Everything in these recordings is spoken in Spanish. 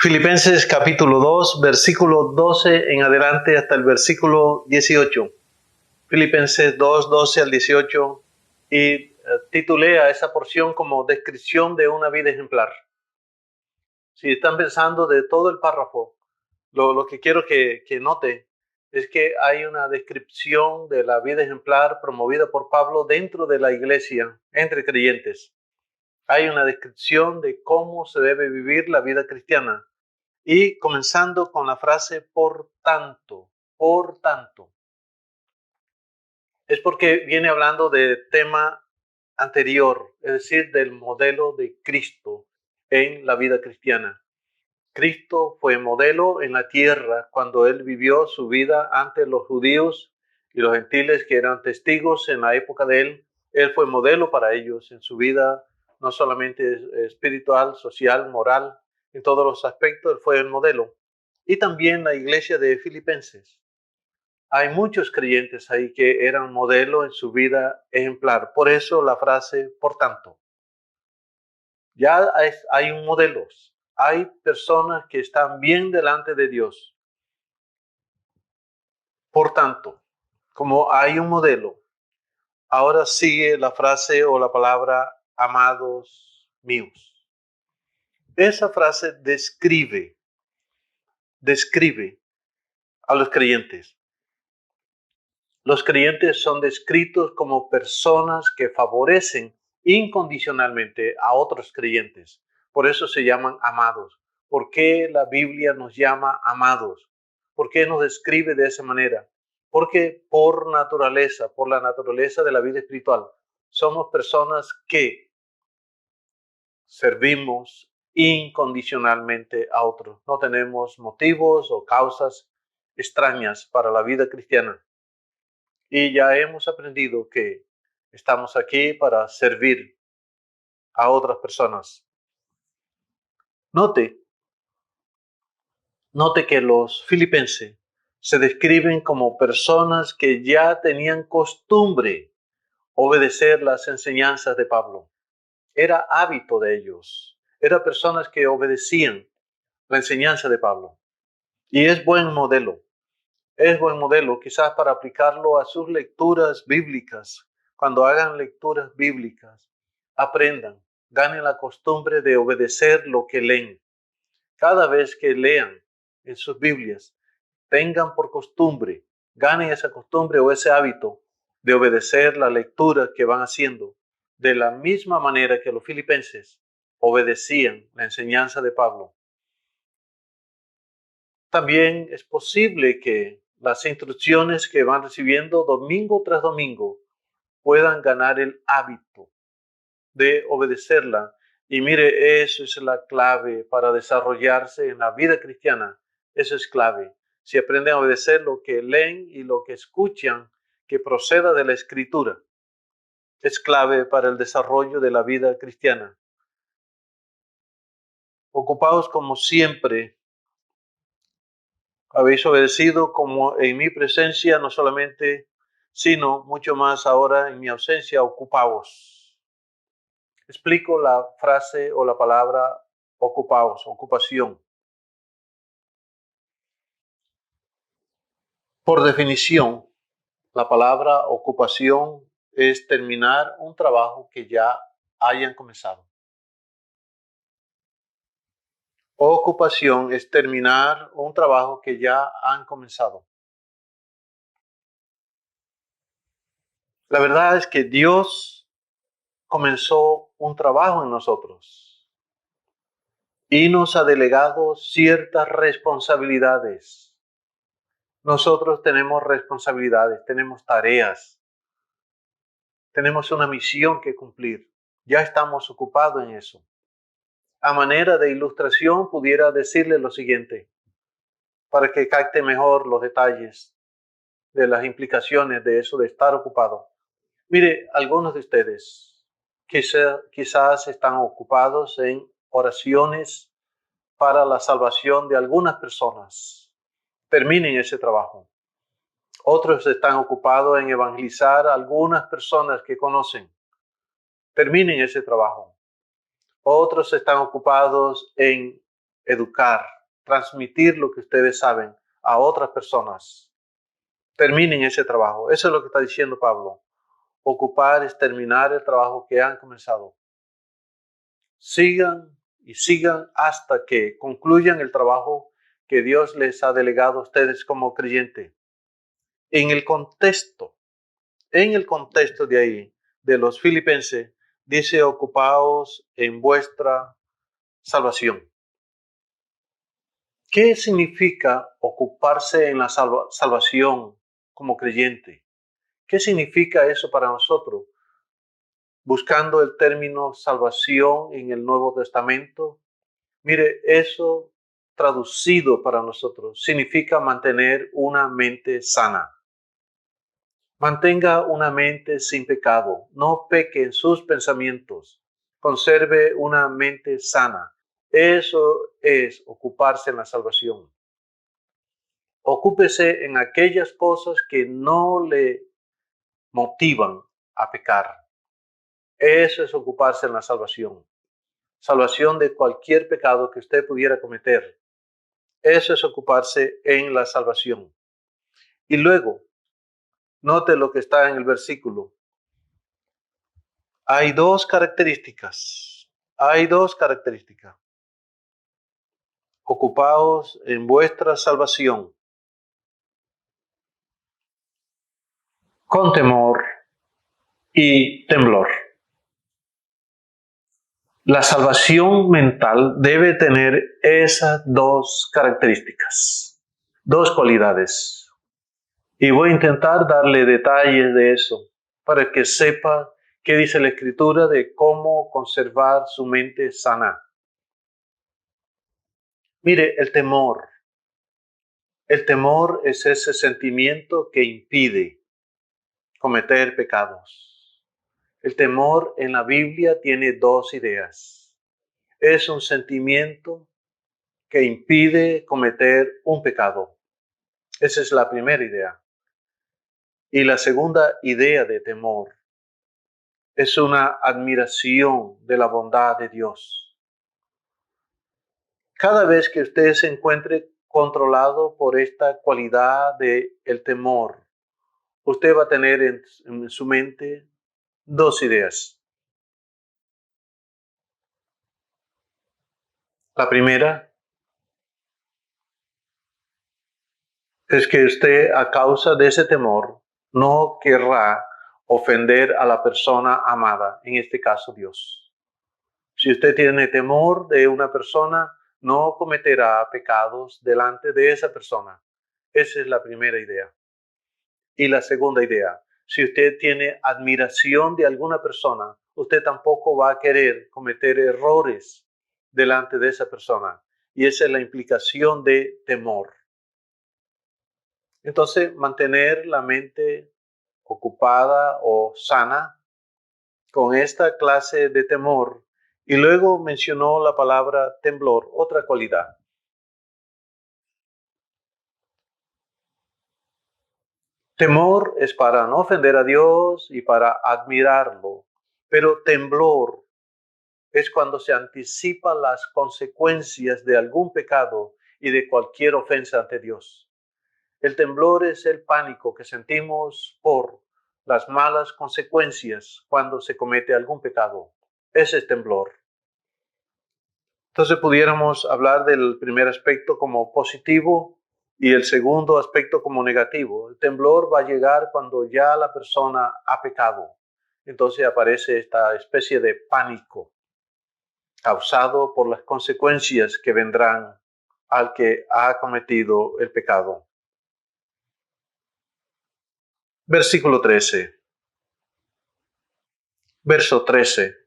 Filipenses capítulo 2, versículo 12 en adelante hasta el versículo 18. Filipenses 2, 12 al 18 y titulé a esa porción como descripción de una vida ejemplar. Si están pensando de todo el párrafo, lo que quiero que note es que hay una descripción de la vida ejemplar promovida por Pablo dentro de la iglesia, entre creyentes. Hay una descripción de cómo se debe vivir la vida cristiana. Y comenzando con la frase por tanto, es porque viene hablando del tema anterior, es decir, del modelo de Cristo en la vida cristiana. Cristo fue modelo en la tierra cuando él vivió su vida ante los judíos y los gentiles que eran testigos en la época de él. Él fue modelo para ellos en su vida, no solamente espiritual, social, moral, en todos los aspectos, él fue el modelo. Y también la iglesia de Filipenses. Hay muchos creyentes ahí que eran modelo en su vida ejemplar. Por eso la frase, por tanto. Ya hay un modelo. Hay personas que están bien delante de Dios. Por tanto, como hay un modelo, ahora sigue la frase o la palabra amados míos. Esa frase describe a los creyentes. Los creyentes son descritos como personas que favorecen incondicionalmente a otros creyentes. Por eso se llaman amados. ¿Por qué la Biblia nos llama amados? ¿Por qué nos describe de esa manera? Porque por la naturaleza de la vida espiritual, somos personas que servimos incondicionalmente a otros. No tenemos motivos o causas extrañas para la vida cristiana. Y ya hemos aprendido que estamos aquí para servir a otras personas. Note que los filipenses se describen como personas que ya tenían costumbre obedecer las enseñanzas de Pablo. Era hábito de ellos. Eran personas que obedecían la enseñanza de Pablo. Y es buen modelo. Es buen modelo quizás para aplicarlo a sus lecturas bíblicas. Cuando hagan lecturas bíblicas, aprendan, ganen la costumbre de obedecer lo que leen. Cada vez que lean en sus Biblias, tengan por costumbre, ganen esa costumbre o ese hábito de obedecer la lectura que van haciendo, de la misma manera que los filipenses obedecían la enseñanza de Pablo. También es posible que las instrucciones que van recibiendo domingo tras domingo puedan ganar el hábito de obedecerla. Y mire, eso es la clave para desarrollarse en la vida cristiana. Eso es clave. Si aprenden a obedecer lo que leen y lo que escuchan, que proceda de la Escritura, es clave para el desarrollo de la vida cristiana. Ocupados como siempre, habéis obedecido como en mi presencia, no solamente, sino mucho más ahora en mi ausencia, ocupaos. Explico la frase o la palabra ocupaos, ocupación. Por definición, la palabra ocupación es terminar un trabajo que ya hayan comenzado. Ocupación es terminar un trabajo que ya han comenzado. La verdad es que Dios comenzó un trabajo en nosotros y nos ha delegado ciertas responsabilidades. Nosotros tenemos responsabilidades, tenemos tareas, tenemos una misión que cumplir. Ya estamos ocupados en eso. A manera de ilustración, pudiera decirle lo siguiente, para que capte mejor los detalles de las implicaciones de eso de estar ocupado. Mire, algunos de ustedes quizás están ocupados en oraciones para la salvación de algunas personas. Terminen ese trabajo. Otros están ocupados en evangelizar a algunas personas que conocen. Terminen ese trabajo. Otros están ocupados en educar, transmitir lo que ustedes saben a otras personas. Terminen ese trabajo. Eso es lo que está diciendo Pablo. Ocupar es terminar el trabajo que han comenzado. Sigan y sigan hasta que concluyan el trabajo que Dios les ha delegado a ustedes como creyente. En el contexto de ahí, de los filipenses, dice: ocupaos en vuestra salvación. ¿Qué significa ocuparse en la salvación como creyente? ¿Qué significa eso para nosotros? Buscando el término salvación en el Nuevo Testamento, mire, eso traducido para nosotros significa mantener una mente sana. Mantenga una mente sin pecado, no peque en sus pensamientos, conserve una mente sana. Eso es ocuparse en la salvación. Ocúpese en aquellas cosas que no le motivan a pecar. Eso es ocuparse en la salvación. Salvación de cualquier pecado que usted pudiera cometer. Eso es ocuparse en la salvación. Y luego, note lo que está en el versículo. Hay dos características. Ocupaos en vuestra salvación con temor y temblor. La salvación mental debe tener esas dos características, dos cualidades. Y voy a intentar darle detalles de eso para que sepa qué dice la Escritura de cómo conservar su mente sana. Mire, el temor es ese sentimiento que impide cometer pecados. El temor en la Biblia tiene dos ideas. Es un sentimiento que impide cometer un pecado. Esa es la primera idea. Y la segunda idea de temor es una admiración de la bondad de Dios. Cada vez que usted se encuentre controlado por esta cualidad del temor, usted va a tener en su mente dos ideas. La primera es que usted, a causa de ese temor, no querrá ofender a la persona amada, en este caso Dios. Si usted tiene temor de una persona, no cometerá pecados delante de esa persona. Esa es la primera idea. Y la segunda idea, si usted tiene admiración de alguna persona, usted tampoco va a querer cometer errores delante de esa persona. Y esa es la implicación de temor. Entonces, mantener la mente ocupada o sana con esta clase de temor. Y luego mencionó la palabra temblor, otra cualidad. Temor es para no ofender a Dios y para admirarlo, pero temblor es cuando se anticipa las consecuencias de algún pecado y de cualquier ofensa ante Dios. El temblor es el pánico que sentimos por las malas consecuencias cuando se comete algún pecado. Ese es temblor. Entonces pudiéramos hablar del primer aspecto como positivo y el segundo aspecto como negativo. El temblor va a llegar cuando ya la persona ha pecado. Entonces aparece esta especie de pánico causado por las consecuencias que vendrán al que ha cometido el pecado. Versículo 13. Verso 13.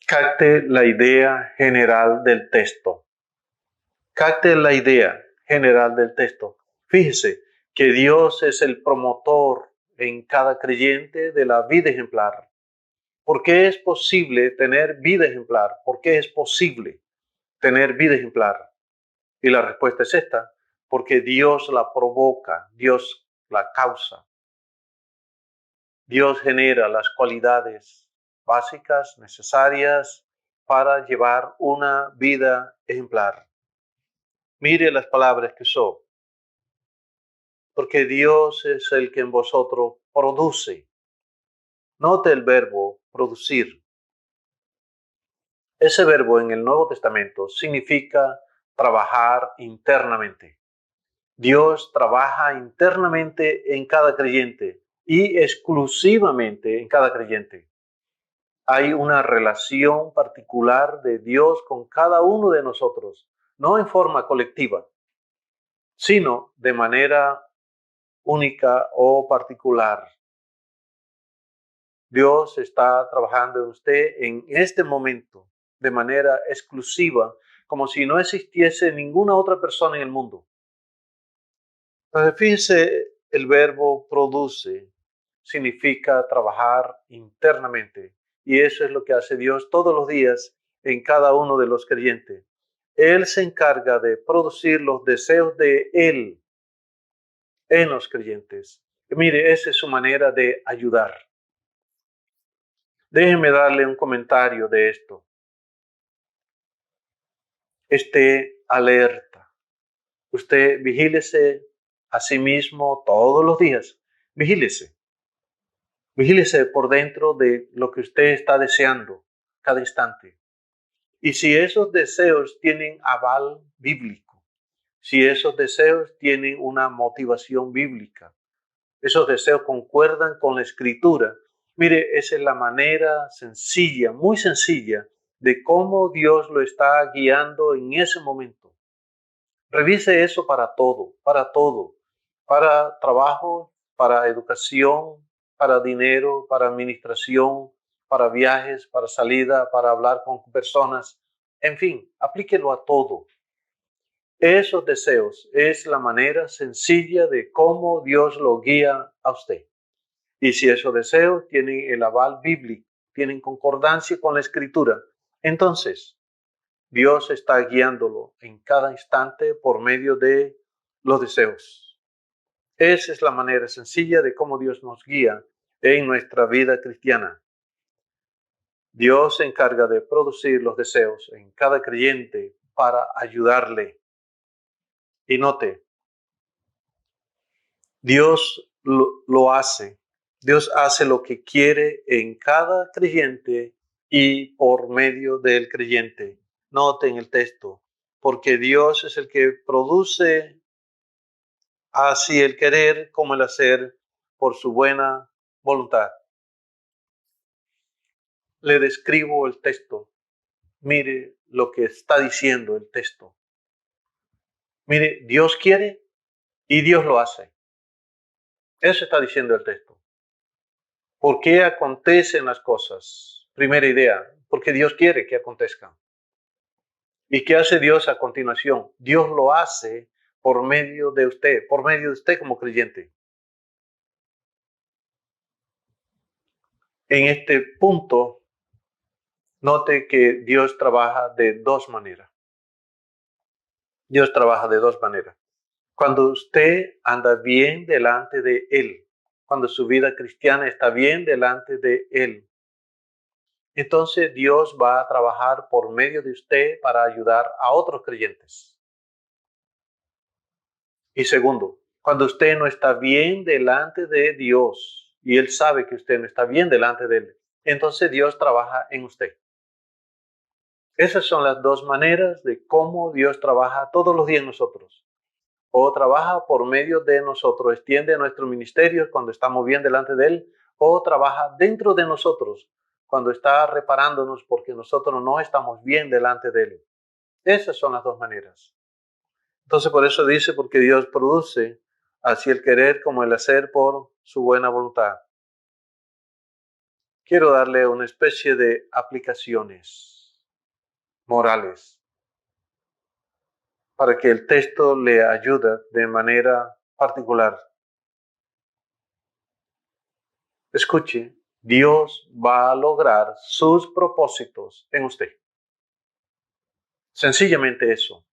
Capte la idea general del texto. Capte la idea general del texto. Fíjese que Dios es el promotor en cada creyente de la vida ejemplar. ¿Por qué es posible tener vida ejemplar? ¿Por qué es posible tener vida ejemplar? Y la respuesta es esta: porque Dios la provoca, Dios la causa. Dios genera las cualidades básicas, necesarias para llevar una vida ejemplar. Mire las palabras que usó. Porque Dios es el que en vosotros produce. Note el verbo producir. Ese verbo en el Nuevo Testamento significa trabajar internamente. Dios trabaja internamente en cada creyente y exclusivamente en cada creyente. Hay una relación particular de Dios con cada uno de nosotros, no en forma colectiva, sino de manera única o particular. Dios está trabajando en usted en este momento de manera exclusiva, como si no existiese ninguna otra persona en el mundo. Entonces, fíjese, el verbo produce significa trabajar internamente. Y eso es lo que hace Dios todos los días en cada uno de los creyentes. Él se encarga de producir los deseos de Él en los creyentes. Y mire, esa es su manera de ayudar. Déjeme darle un comentario de esto. Esté alerta. Usted vigílese a sí mismo todos los días. Vigílese. Vigílese por dentro de lo que usted está deseando cada instante. Y si esos deseos tienen aval bíblico, si esos deseos tienen una motivación bíblica, esos deseos concuerdan con la Escritura, mire, esa es la manera sencilla, muy sencilla, de cómo Dios lo está guiando en ese momento. Revise eso para todo, para trabajo, para educación, para dinero, para administración, para viajes, para salida, para hablar con personas. En fin, aplíquelo a todo. Esos deseos es la manera sencilla de cómo Dios lo guía a usted. Y si esos deseos tienen el aval bíblico, tienen concordancia con la Escritura, entonces Dios está guiándolo en cada instante por medio de los deseos. Esa es la manera sencilla de cómo Dios nos guía en nuestra vida cristiana. Dios se encarga de producir los deseos en cada creyente para ayudarle. Y note, Dios lo hace. Dios hace lo que quiere en cada creyente y por medio del creyente. Noten el texto, porque Dios es el que produce así el querer como el hacer por su buena voluntad. Le describo el texto. Mire lo que está diciendo el texto. Mire, Dios quiere y Dios lo hace. Eso está diciendo el texto. ¿Por qué acontecen las cosas? Primera idea, porque Dios quiere que acontezcan. ¿Y qué hace Dios a continuación? Dios lo hace por medio de usted como creyente. En este punto, note que Dios trabaja de dos maneras. Dios trabaja de dos maneras. Cuando usted anda bien delante de Él, cuando su vida cristiana está bien delante de Él, entonces Dios va a trabajar por medio de usted para ayudar a otros creyentes. Y segundo, cuando usted no está bien delante de Dios y Él sabe que usted no está bien delante de Él, entonces Dios trabaja en usted. Esas son las dos maneras de cómo Dios trabaja todos los días en nosotros. O trabaja por medio de nosotros, extiende nuestro ministerio cuando estamos bien delante de Él, o trabaja dentro de nosotros cuando está reparándonos porque nosotros no estamos bien delante de Él. Esas son las dos maneras. Entonces por eso dice, porque Dios produce así el querer como el hacer por su buena voluntad. Quiero darle una especie de aplicaciones morales para que el texto le ayude de manera particular. Escuche, Dios va a lograr sus propósitos en usted. Sencillamente eso.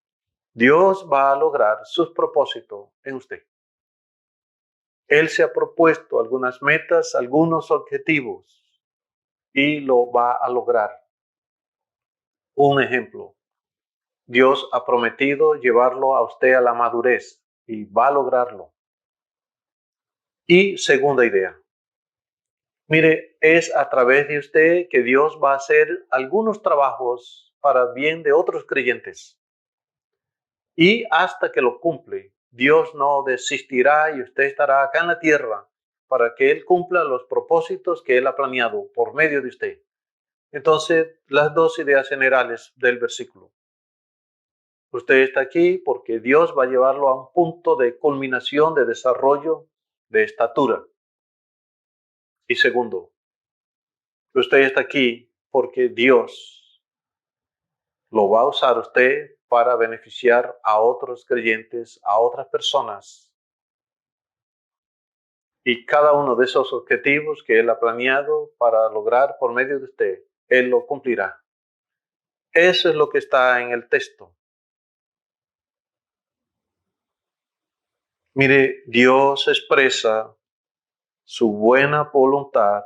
Dios va a lograr sus propósitos en usted. Él se ha propuesto algunas metas, algunos objetivos y lo va a lograr. Un ejemplo, Dios ha prometido llevarlo a usted a la madurez y va a lograrlo. Y segunda idea, mire, es a través de usted que Dios va a hacer algunos trabajos para bien de otros creyentes. Y hasta que lo cumple, Dios no desistirá y usted estará acá en la tierra para que Él cumpla los propósitos que Él ha planeado por medio de usted. Entonces, las dos ideas generales del versículo. Usted está aquí porque Dios va a llevarlo a un punto de culminación, de desarrollo, de estatura. Y segundo, usted está aquí porque Dios lo va a usar usted para beneficiar a otros creyentes, a otras personas. Y cada uno de esos objetivos que Él ha planeado para lograr por medio de usted, Él lo cumplirá. Eso es lo que está en el texto. Mire, Dios expresa su buena voluntad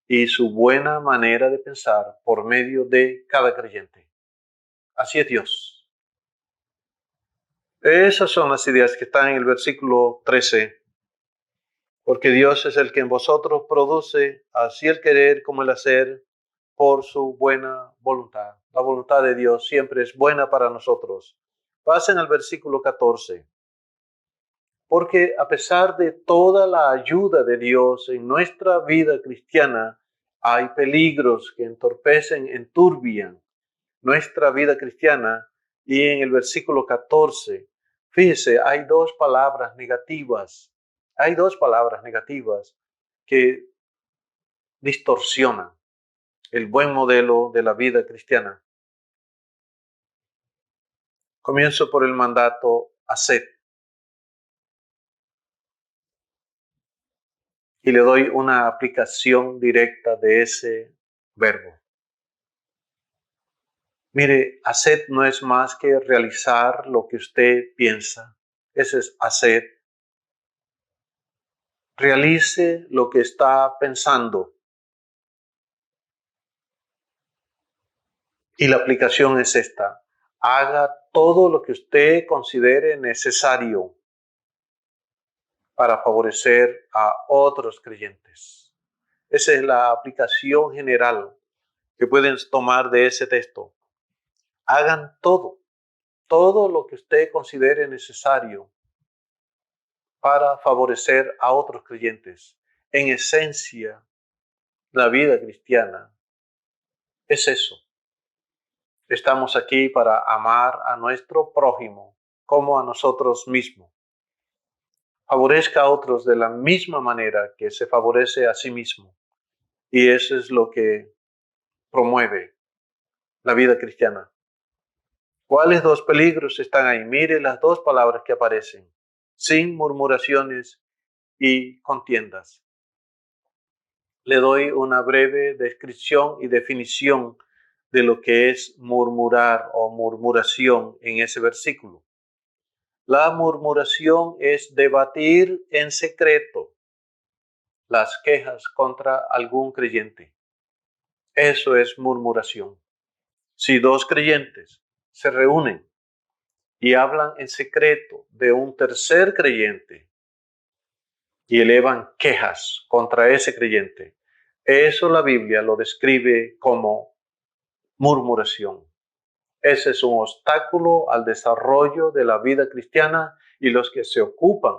y su buena manera de pensar por medio de cada creyente. Así es Dios. Esas son las ideas que están en el versículo 13. Porque Dios es el que en vosotros produce así el querer como el hacer por su buena voluntad. La voluntad de Dios siempre es buena para nosotros. Pasen al versículo 14. Porque a pesar de toda la ayuda de Dios en nuestra vida cristiana, hay peligros que entorpecen, enturbian nuestra vida cristiana. Y en el versículo 14, fíjese, hay dos palabras negativas. Hay dos palabras negativas que distorsionan el buen modelo de la vida cristiana. Comienzo por el mandato haced. Y le doy una aplicación directa de ese verbo. Mire, haced no es más que realizar lo que usted piensa. Ese es haced. Realice lo que está pensando. Y la aplicación es esta. Haga todo lo que usted considere necesario para favorecer a otros creyentes. Esa es la aplicación general que pueden tomar de ese texto. Hagan todo lo que usted considere necesario para favorecer a otros creyentes. En esencia, la vida cristiana es eso. Estamos aquí para amar a nuestro prójimo como a nosotros mismos. Favorezca a otros de la misma manera que se favorece a sí mismo. Y eso es lo que promueve la vida cristiana. ¿Cuáles dos peligros están ahí? Mire las dos palabras que aparecen. Sin murmuraciones y contiendas. Le doy una breve descripción y definición de lo que es murmurar o murmuración en ese versículo. La murmuración es debatir en secreto las quejas contra algún creyente. Eso es murmuración. Si dos creyentes se reúnen y hablan en secreto de un tercer creyente y elevan quejas contra ese creyente, eso la Biblia lo describe como murmuración. Ese es un obstáculo al desarrollo de la vida cristiana y los que se ocupan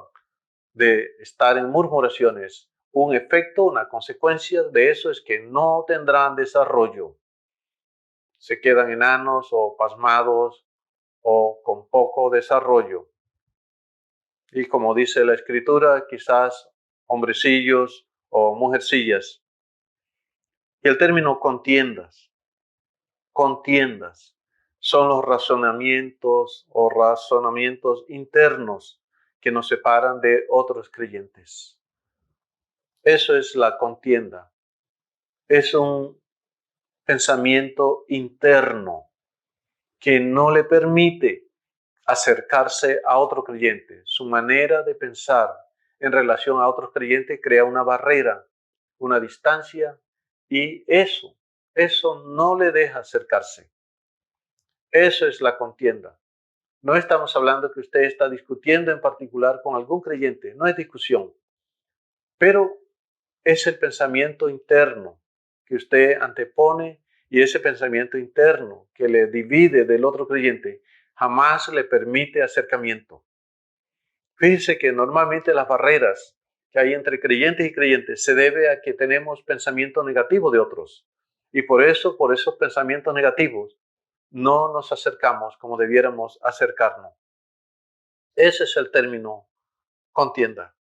de estar en murmuraciones, un efecto, una consecuencia de eso es que no tendrán desarrollo. Se quedan enanos o pasmados o con poco desarrollo. Y como dice la Escritura, quizás hombrecillos o mujercillas. Y el término contiendas son los razonamientos o razonamientos internos que nos separan de otros creyentes. Eso es la contienda. Es un pensamiento interno que no le permite acercarse a otro creyente. Su manera de pensar en relación a otros creyentes crea una barrera, una distancia, y eso no le deja acercarse. Eso es la contienda. No estamos hablando que usted está discutiendo en particular con algún creyente, no es discusión, pero es el pensamiento interno que usted antepone y ese pensamiento interno que le divide del otro creyente jamás le permite acercamiento. Fíjense que normalmente las barreras que hay entre creyentes y creyentes se debe a que tenemos pensamiento negativo de otros. Y por esos pensamientos negativos, no nos acercamos como debiéramos acercarnos. Ese es el término contienda.